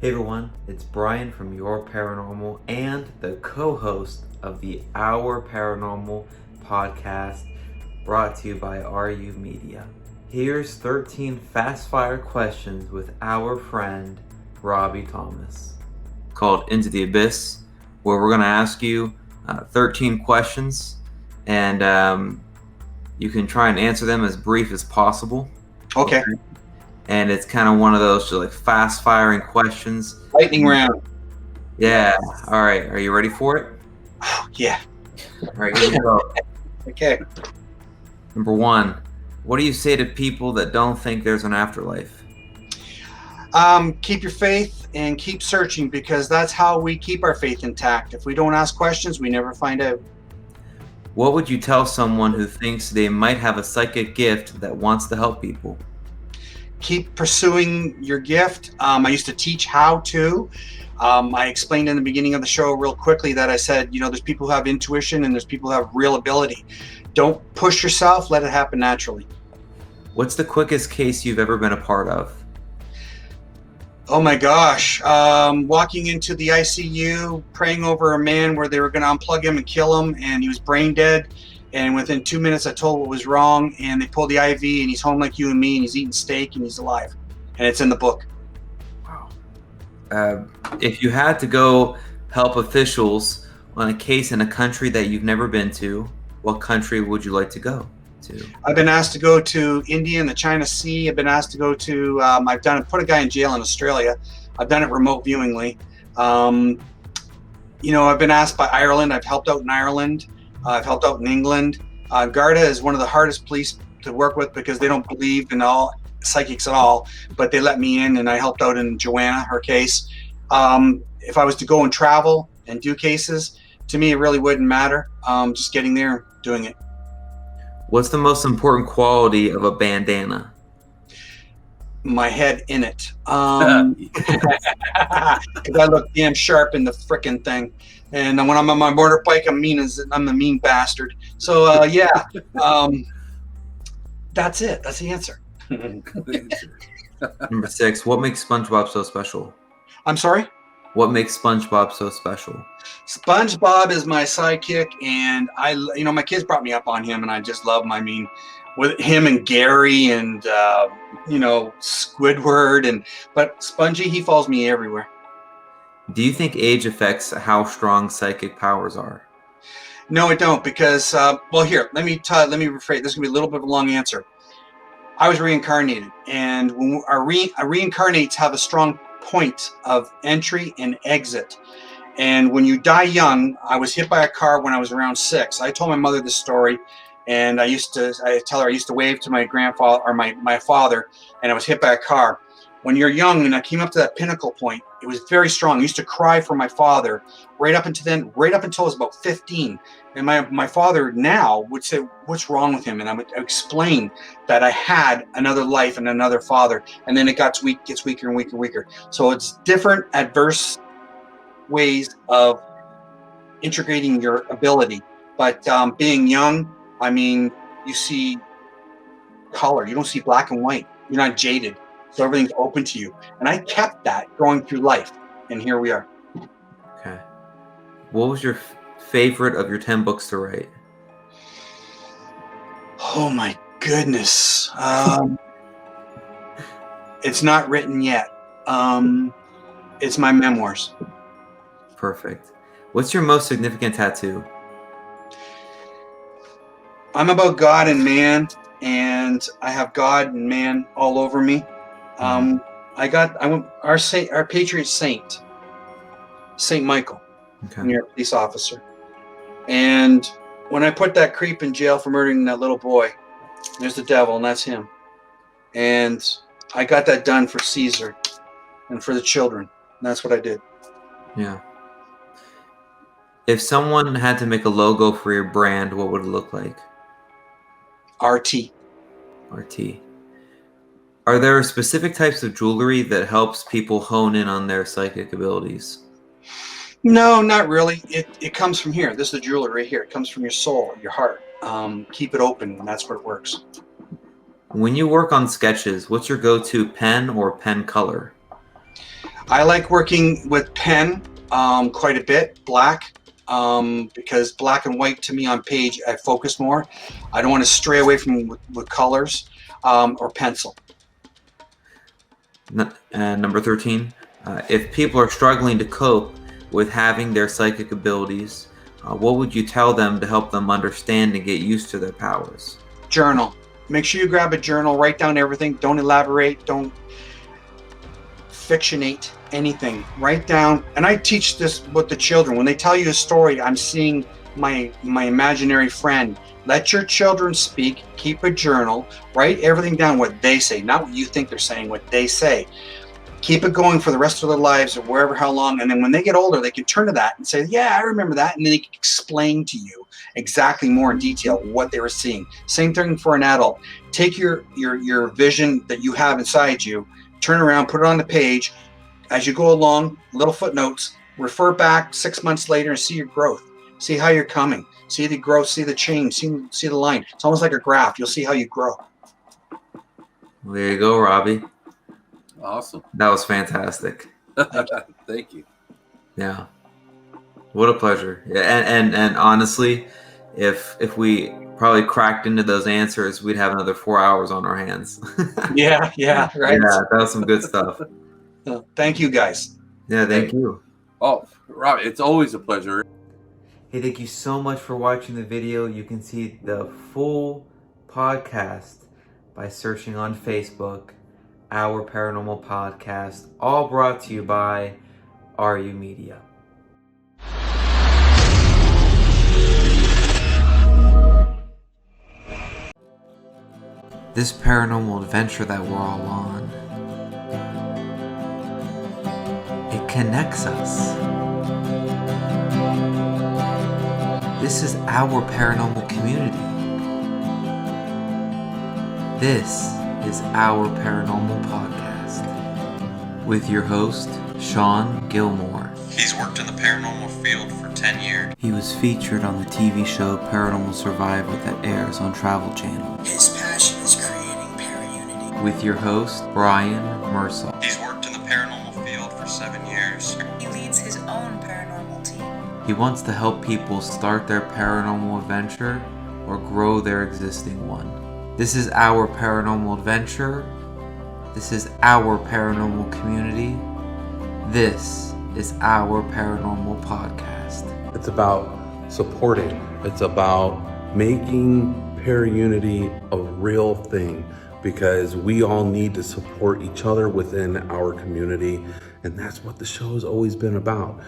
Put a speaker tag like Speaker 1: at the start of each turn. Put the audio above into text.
Speaker 1: Hey everyone, it's Brian from YourParanormal and the co-host of the Our Paranormal podcast, brought to you by RU Media. Here's 13 fast-fire questions with our friend Robbie Thomas, called Into the Abyss, where we're going to ask you 13 questions, and you can try and answer them as brief as possible.
Speaker 2: Okay.
Speaker 1: And it's kind of one of those just like fast-firing questions.
Speaker 2: Lightning round.
Speaker 1: Yeah. All right. Are you ready for it?
Speaker 2: Yeah.
Speaker 1: All right. Here we go.
Speaker 2: Okay.
Speaker 1: Number 1. What do you say to people that don't think there's an afterlife?
Speaker 2: Keep your faith and keep searching, because that's how we keep our faith intact. If we don't ask questions, we never find out.
Speaker 1: What would you tell someone who thinks they might have a psychic gift that wants to help people?
Speaker 2: Keep pursuing your gift. I used to teach how to. I explained in the beginning of the show real quickly that I said, there's people who have intuition and there's people who have real ability. Don't push yourself. Let it happen naturally.
Speaker 1: What's the quickest case you've ever been a part of?
Speaker 2: Oh my gosh. Walking into the ICU, praying over a man where they were going to unplug him and kill him, and he was brain dead. And within 2 minutes, I told what was wrong, and they pulled the IV, and he's home like you and me, and he's eating steak, and he's alive. And it's in the book.
Speaker 1: Wow. If you had to go help officials on a case in a country that you've never been to, what country would you like to go to?
Speaker 2: I've been asked to go to India and the China Sea. I've been asked to go to, put a guy in jail in Australia. I've done it remote viewingly. I've been asked by Ireland. I've helped out in Ireland. I've helped out in England. Garda is one of the hardest police to work with because they don't believe in all psychics at all, but they let me in, and I helped out in Joanna, her case. If I was to go and travel and do cases, to me, it really wouldn't matter. Just getting there, doing it.
Speaker 1: What's the most important quality of a bandana?
Speaker 2: My head in it. Because I look damn sharp in the frickin' thing. And when I'm on my motorbike, I'm a mean bastard. So, that's it. That's the answer.
Speaker 1: Number 6. What makes SpongeBob so special?
Speaker 2: I'm sorry?
Speaker 1: What makes SpongeBob so special?
Speaker 2: SpongeBob is my sidekick, and my kids brought me up on him, and I just love him. I mean, with him and Gary and, Squidward, but Spongy, he follows me everywhere.
Speaker 1: Do you think age affects how strong psychic powers are?
Speaker 2: No, it don't, because, here, let me rephrase. This is going to be a little bit of a long answer. I was reincarnated, and when our reincarnates have a strong point of entry and exit. And when you die young, I was hit by a car when I was around 6. I told my mother this story, and I tell her I used to wave to my grandfather or my father, and I was hit by a car. When you're young and I came up to that pinnacle point, it was very strong. I used to cry for my father right up until I was about 15. And my father now would say, "What's wrong with him?" And I would explain that I had another life and another father. And then it gets weaker and weaker and weaker. So it's different adverse ways of integrating your ability. But being young, you see color. You don't see black and white. You're not jaded. So everything's open to you. And I kept that going through life. And here we are.
Speaker 1: Okay. What was your favorite of your 10 books to write?
Speaker 2: Oh my goodness. It's not written yet. It's my memoirs.
Speaker 1: Perfect. What's your most significant tattoo?
Speaker 2: I'm about God and man, and I have God and man all over me. Our Patriot Saint, St. Michael,
Speaker 1: Okay.
Speaker 2: New York police officer. And when I put that creep in jail for murdering that little boy, there's the devil, and that's him. And I got that done for Caesar and for the children. And that's what I did.
Speaker 1: Yeah. If someone had to make a logo for your brand, what would it look like?
Speaker 2: RT.
Speaker 1: RT. Are there specific types of jewelry that helps people hone in on their psychic abilities?
Speaker 2: No, not really. It comes from here. This is the jewelry right here. It comes from your soul, your heart. Keep it open, and that's where it works.
Speaker 1: When you work on sketches, what's your go-to pen or pen color?
Speaker 2: I like working with pen quite a bit, black, because black and white to me on page, I focus more. I don't want to stray away from with colors or pencil.
Speaker 1: And number 13, if people are struggling to cope with having their psychic abilities, what would you tell them to help them understand and get used to their powers?
Speaker 2: Journal. Make sure you grab a journal, write down everything. Don't elaborate. Don't fictionate anything. Write down. And I teach this with the children. When they tell you a story, I'm seeing my imaginary friend. Let your children speak. Keep a journal. Write everything down, what they say, not what you think they're saying, what they say. Keep it going for the rest of their lives or wherever, how long. And then when they get older, they can turn to that and say, yeah, I remember that. And then they can explain to you exactly more in detail what they were seeing. Same thing for an adult. Take your vision that you have inside you, turn around, put it on the page. As you go along, little footnotes, refer back 6 months later and see your growth. See how you're coming. See the growth, see the change, see the line. It's almost like a graph. You'll see how you grow.
Speaker 1: Well, there you go, Robbie.
Speaker 3: Awesome.
Speaker 1: That was fantastic.
Speaker 3: Thank you.
Speaker 1: Yeah. What a pleasure. Yeah, and honestly, if we probably cracked into those answers, we'd have another 4 hours on our hands.
Speaker 2: Yeah, right.
Speaker 1: Yeah, that was some good stuff.
Speaker 2: Thank you, guys.
Speaker 1: Yeah, thank you.
Speaker 3: Oh, Robbie, it's always a pleasure.
Speaker 1: Hey, thank you so much for watching the video. You can see the full podcast by searching on Facebook, Our Paranormal Podcast, all brought to you by RU Media. This paranormal adventure that we're all on, it connects us. This is our paranormal community. This is Our Paranormal Podcast with your host, Sean Gilmore.
Speaker 4: He's worked in the paranormal field for 10 years.
Speaker 1: He was featured on the TV show Paranormal Survivor that airs on Travel Channel.
Speaker 5: His passion is creating para-unity.
Speaker 1: With your host, Brian Mursell.
Speaker 4: He's worked in the paranormal field for 7 years.
Speaker 5: He leads his own paranormal team.
Speaker 1: He wants to help people start their paranormal adventure or grow their existing one. This is our paranormal adventure. This is our paranormal community. This is our paranormal podcast.
Speaker 6: It's about supporting. It's about making para-unity a real thing, because we all need to support each other within our community. And that's what the show has always been about.